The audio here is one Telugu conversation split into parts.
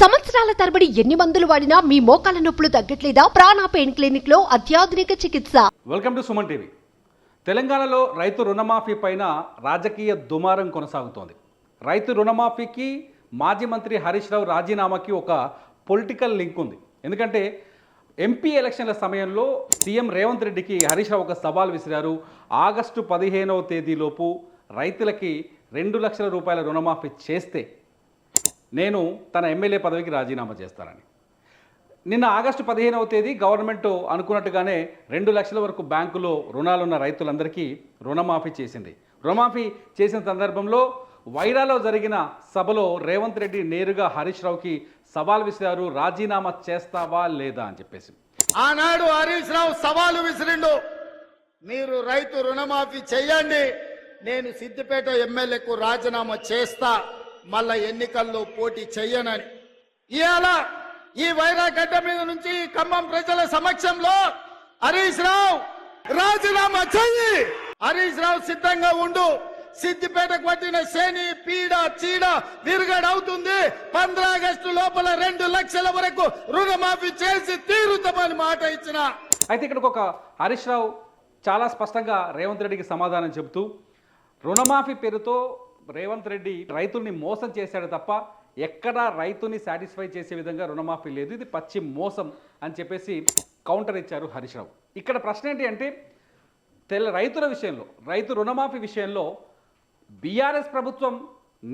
సంవత్సరాల తరబడి ఎన్ని మందులు వాడినా మీ మోకాల నొప్పులు తగ్గట్లేదా? ప్రాణ పెయిన్ క్లినిక్ లో అత్యాధునిక చికిత్స. Welcome to Suman TV. తెలంగాణలో రైతు రుణమాఫీ పైన రాజకీయ దుమారం కొనసాగుతోంది. రైతు రుణమాఫీకి మాజీ మంత్రి హరీష్ రావు రాజీనామాకి ఒక పొలిటికల్ లింక్ ఉంది. ఎందుకంటే ఎంపీ ఎలక్షన్ల సమయంలో సీఎం రేవంత్ రెడ్డికి హరీష్ రావు ఒక సవాల్ విసిరారు. ఆగస్టు 15వ తేదీలోపు రైతులకి 2 లక్షల రూపాయల రుణమాఫీ చేస్తే నేను తన ఎమ్మెల్యే పదవికి రాజీనామా చేస్తానని. నిన్న ఆగస్టు 15వ తేదీ గవర్నమెంట్ అనుకున్నట్టుగానే 2 లక్షల వరకు బ్యాంకులో రుణాలున్న రైతులందరికీ రుణమాఫీ చేసింది. రుణమాఫీ చేసిన సందర్భంలో వైరాలో జరిగిన సభలో రేవంత్ రెడ్డి నేరుగా హరీష్ రావుకి సవాల్ విసిరారు. రాజీనామా చేస్తావా లేదా అని చెప్పేసి. ఆనాడు హరీష్ రావు సవాలు విసిరిండు, మీరు రైతు రుణమాఫీ చెయ్యండి, నేను సిద్దిపేట ఎమ్మెల్యేకు రాజీనామా చేస్తా, మళ్ళా ఎన్నికల్లో పోటీ చెయ్యనని. ఇవాళ ఈ వైరాగడ్డ మీద నుంచి ఖమ్మం ప్రజల సమక్షంలో హరీష్ రావు రాజీనామా చెయ్యి, హరీష్ రావు సిద్ధంగా ఉండు, సిద్దిపేటకు పట్టిన శని పీడ చీడ విరుగడవుతుంది, 15 ఆగస్టు లోపల 2 లక్షల వరకు రుణమాఫీ చేసి తీరుతామని మాట ఇచ్చిన. అయితే ఇక్కడ ఒక హరీష్ రావు చాలా స్పష్టంగా రేవంత్ రెడ్డికి సమాధానం చెబుతూ, రుణమాఫీ పేరుతో రేవంత్ రెడ్డి రైతుల్ని మోసం చేశాడు తప్ప ఎక్కడా రైతుని సాటిస్ఫై చేసే విధంగా రుణమాఫీ లేదు, ఇది పచ్చి మోసం అని చెప్పేసి కౌంటర్ ఇచ్చారు హరీష్ రావు. ఇక్కడ ప్రశ్న ఏంటి అంటే రైతుల విషయంలో, రైతు రుణమాఫీ విషయంలో బీఆర్ఎస్ ప్రభుత్వం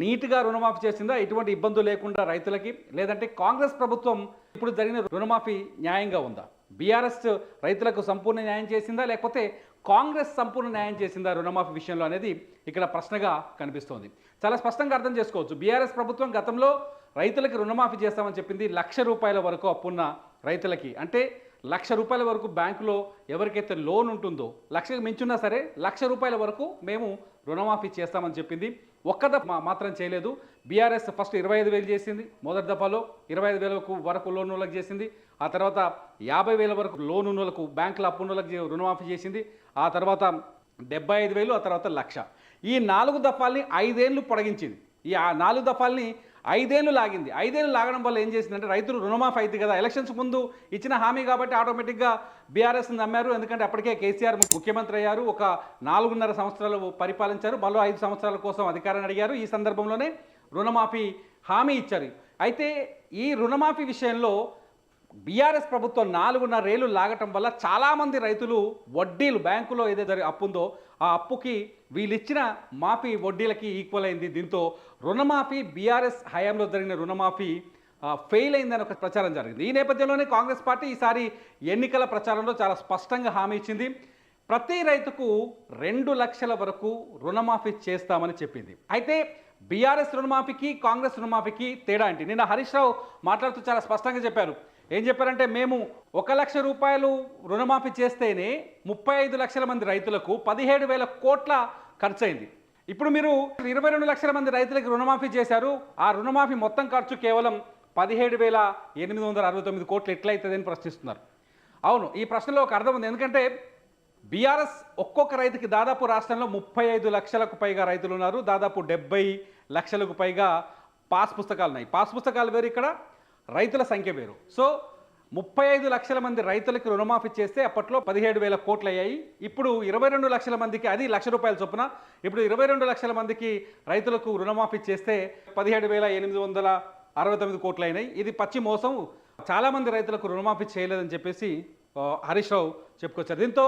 నీట్గా రుణమాఫీ చేసిందా ఎటువంటి ఇబ్బందులు లేకుండా రైతులకి, లేదంటే కాంగ్రెస్ ప్రభుత్వం ఇప్పుడు జరిగిన రుణమాఫీ న్యాయంగా ఉందా? బీఆర్ఎస్ రైతులకు సంపూర్ణ న్యాయం చేసిందా లేకపోతే కాంగ్రెస్ సంపూర్ణ న్యాయం చేసిందా రుణమాఫీ విషయంలో అనేది ఇక్కడ ప్రశ్నగా కనిపిస్తోంది. చాలా స్పష్టంగా అర్థం చేసుకోవచ్చు. బీఆర్ఎస్ ప్రభుత్వం గతంలో రైతులకి రుణమాఫీ చేస్తామని చెప్పింది. 1 లక్ష రూపాయల వరకు అప్పున్న రైతులకి, అంటే 1 లక్ష రూపాయల వరకు బ్యాంకులో ఎవరికైతే లోన్ ఉంటుందో, 1 లక్షకు మించున్నా సరే 1 లక్ష రూపాయల వరకు మేము రుణమాఫీ చేస్తామని చెప్పింది. ఒక్క దఫా మాత్రం చేయలేదు. బీఆర్ఎస్ ఫస్ట్ 25,000 చేసింది, మొదటి దఫాలో 25,000 వరకు లోన్ వాళ్ళకి చేసింది. ఆ తర్వాత 50,000 వరకు లోన్ ఉన్నోళ్ళకు, బ్యాంకుల అప్పు ఉన్నోళ్ళకి రుణమాఫీ చేసింది. ఆ తర్వాత 75,000, ఆ తర్వాత 1 లక్ష. ఈ 4 దఫాల్ని 5 ఏళ్ళు పొడిగించింది. ఈ 4 దఫాల్ని 5 ఏళ్ళు లాగింది. 5 ఏళ్ళు లాగడం వల్ల ఏం చేసిందంటే రైతులు రుణమాఫీ అయింది కదా, ఎలక్షన్స్ ముందు ఇచ్చిన హామీ కాబట్టి ఆటోమేటిక్గా బీఆర్ఎస్ని నమ్మారు. ఎందుకంటే అప్పటికే కేసీఆర్ ముఖ్యమంత్రి అయ్యారు, ఒక 4.5 సంవత్సరాలు పరిపాలించారు, మరో 5 సంవత్సరాల కోసం అధికారాన్ని అడిగారు. ఈ సందర్భంలోనే రుణమాఫీ హామీ ఇచ్చారు. అయితే ఈ రుణమాఫీ విషయంలో బీఆర్ఎస్ ప్రభుత్వం 4.5 ఏళ్ళు లాగటం వల్ల చాలామంది రైతులు వడ్డీలు, బ్యాంకులో ఏదైతే అప్పు ఉందో ఆ అప్పుకి వీళ్ళు ఇచ్చిన మాఫీ వడ్డీలకి ఈక్వల్ అయింది. దీంతో రుణమాఫీ, బీఆర్ఎస్ హయాంలో జరిగిన రుణమాఫీ ఫెయిల్ అయిందని ఒక ప్రచారం జరిగింది. ఈ నేపథ్యంలోనే కాంగ్రెస్ పార్టీ ఈసారి ఎన్నికల ప్రచారంలో చాలా స్పష్టంగా హామీ ఇచ్చింది. ప్రతి రైతుకు 2 లక్షల వరకు రుణమాఫీ చేస్తామని చెప్పింది. అయితే బీఆర్ఎస్ రుణమాఫీకి కాంగ్రెస్ రుణమాఫీకి తేడా ఏంటి? నిన్న హరీష్ రావు మాట్లాడుతూ చాలా స్పష్టంగా చెప్పారు. ఏం చెప్పారంటే, మేము 1 లక్ష రూపాయలు రుణమాఫీ చేస్తేనే 35 లక్షల మంది రైతులకు 17,000 కోట్ల ఖర్చు అయింది. ఇప్పుడు మీరు 22 లక్షల మంది రైతులకు రుణమాఫీ చేశారు, ఆ రుణమాఫీ మొత్తం ఖర్చు కేవలం 17,869 కోట్లు ఎట్లయితుందని ప్రశ్నిస్తున్నారు. అవును, ఈ ప్రశ్నలో ఒక అర్థం ఉంది. ఎందుకంటే బీఆర్ఎస్ ఒక్కొక్క రైతుకి దాదాపు రాష్ట్రంలో 35 లక్షలకు పైగా రైతులు ఉన్నారు, దాదాపు 70 లక్షలకు పైగా పాస్ పుస్తకాలు ఉన్నాయి. పాస్ పుస్తకాలు వేరు, ఇక్కడ రైతుల సంఖ్య వేరు. సో 35 లక్షల మంది రైతులకి రుణమాఫీ చేస్తే అప్పట్లో 17,000 కోట్లు అయ్యాయి. ఇప్పుడు 22 లక్షల మందికి, అది 1 లక్ష రూపాయల చొప్పున, ఇప్పుడు 22 లక్షల మందికి రైతులకు రుణమాఫీ చేస్తే 17,869 కోట్లు అయినాయి. ఇది పచ్చి మోసం, చాలామంది రైతులకు రుణమాఫీ చేయలేదని చెప్పేసి హరీష్ రావు చెప్పుకొచ్చారు. దీంతో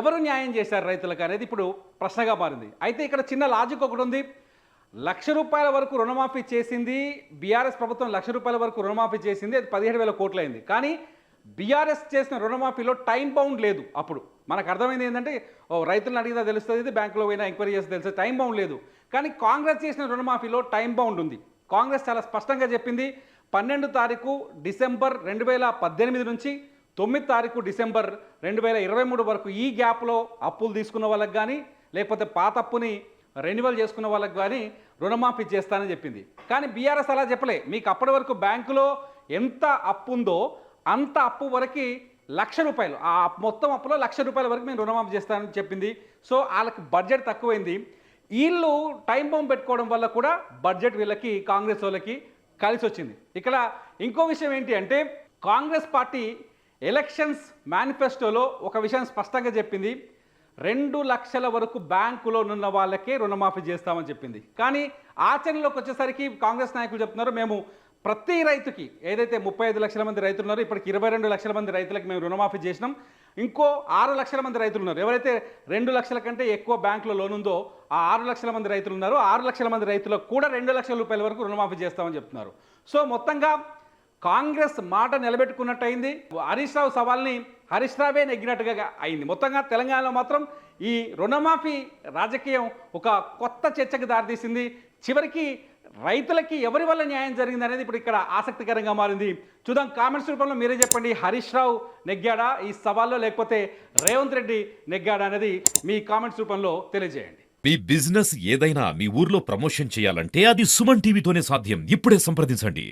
ఎవరు న్యాయం చేశారు రైతులకు అనేది ఇప్పుడు ప్రశ్నగా మారింది. అయితే ఇక్కడ చిన్న లాజిక్ ఒకటి ఉంది. 1 లక్ష రూపాయల వరకు రుణమాఫీ చేసింది బీఆర్ఎస్ ప్రభుత్వం, 1 లక్ష రూపాయల వరకు రుణమాఫీ చేసింది, అది 17,000 కోట్లు అయింది. కానీ బీఆర్ఎస్ చేసిన రుణమాఫీలో టైం బౌండ్ లేదు. అప్పుడు మనకు అర్థమైంది ఏంటంటే, రైతులను అడిగినా తెలుస్తుంది, ఇది బ్యాంకులో పోయినా ఎంక్వైరీ చేస్తే తెలుస్తుంది, టైం బౌండ్ లేదు. కానీ కాంగ్రెస్ చేసిన రుణమాఫీలో టైం బౌండ్ ఉంది. కాంగ్రెస్ చాలా స్పష్టంగా చెప్పింది, 12 తారీఖు డిసెంబర్ 2018 నుంచి 9 తారీఖు డిసెంబర్ 2023 వరకు ఈ గ్యాప్లో అప్పులు తీసుకున్న వాళ్ళకి కానీ, లేకపోతే పాత అప్పుని రెన్యువల్ చేసుకున్న వాళ్ళకి కానీ రుణమాఫీ చేస్తానని చెప్పింది. కానీ బీఆర్ఎస్ అలా చెప్పలే. మీకు అప్పటి వరకు బ్యాంకులో ఎంత అప్పు ఉందో అంత అప్పు వరకు 1 లక్ష రూపాయలు, ఆ మొత్తం అప్పులో 1 లక్ష రూపాయల వరకు మేము రుణమాఫీ చేస్తానని చెప్పింది. సో వాళ్ళకి బడ్జెట్ తక్కువైంది. వీళ్ళు టైం బాంబ్ పెట్టుకోవడం వల్ల కూడా బడ్జెట్ వీళ్ళకి, కాంగ్రెస్ వాళ్ళకి కలిసి వచ్చింది. ఇక్కడ ఇంకో విషయం ఏంటి అంటే కాంగ్రెస్ పార్టీ ఎలక్షన్స్ మేనిఫెస్టోలో ఒక విషయం స్పష్టంగా చెప్పింది, 2 లక్షల వరకు బ్యాంకులో ఉన్న వాళ్ళకే రుణమాఫీ చేస్తామని చెప్పింది. కానీ ఆచరణలోకి వచ్చేసరికి కాంగ్రెస్ నాయకులు చెప్తున్నారు, మేము ప్రతి రైతుకి ఏదైతే 35 లక్షల మంది రైతులు ఉన్నారో ఇప్పటికి 22 లక్షల మంది రైతులకు మేము రుణమాఫీ చేసినాం. ఇంకో 6 లక్షల మంది రైతులు ఉన్నారు. ఎవరైతే 2 లక్షల కంటే ఎక్కువ బ్యాంకులో లోన్ ఉందో ఆ 6 లక్షల మంది రైతులు ఉన్నారు. 6 లక్షల మంది రైతులకు కూడా 2 లక్షల రూపాయల వరకు రుణమాఫీ చేస్తామని చెప్తున్నారు. సో మొత్తంగా కాంగ్రెస్ మాట నిలబెట్టుకున్నట్టు అయింది. హరీష్ రావు సవాల్ని హరీష్ రావే నెగ్గినట్టుగా అయింది. మొత్తంగా తెలంగాణలో మాత్రం ఈ రుణమాఫీ రాజకీయం ఒక కొత్త చర్చకు దారితీసింది. చివరికి రైతులకి ఎవరి వల్ల న్యాయం జరిగింది అనేది ఇప్పుడు ఇక్కడ ఆసక్తికరంగా మారింది. చూద్దాం, కామెంట్స్ రూపంలో మీరే చెప్పండి, హరీష్ రావు నెగ్గాడా ఈ సవాల్లో, లేకపోతే రేవంత్ రెడ్డి నెగ్గాడా అనేది మీ కామెంట్స్ రూపంలో తెలియజేయండి. మీ బిజినెస్ ఏదైనా మీ ఊర్లో ప్రమోషన్ చేయాలంటే అది సుమన్ టీవీతోనే సాధ్యం. ఇప్పుడే సంప్రదించండి.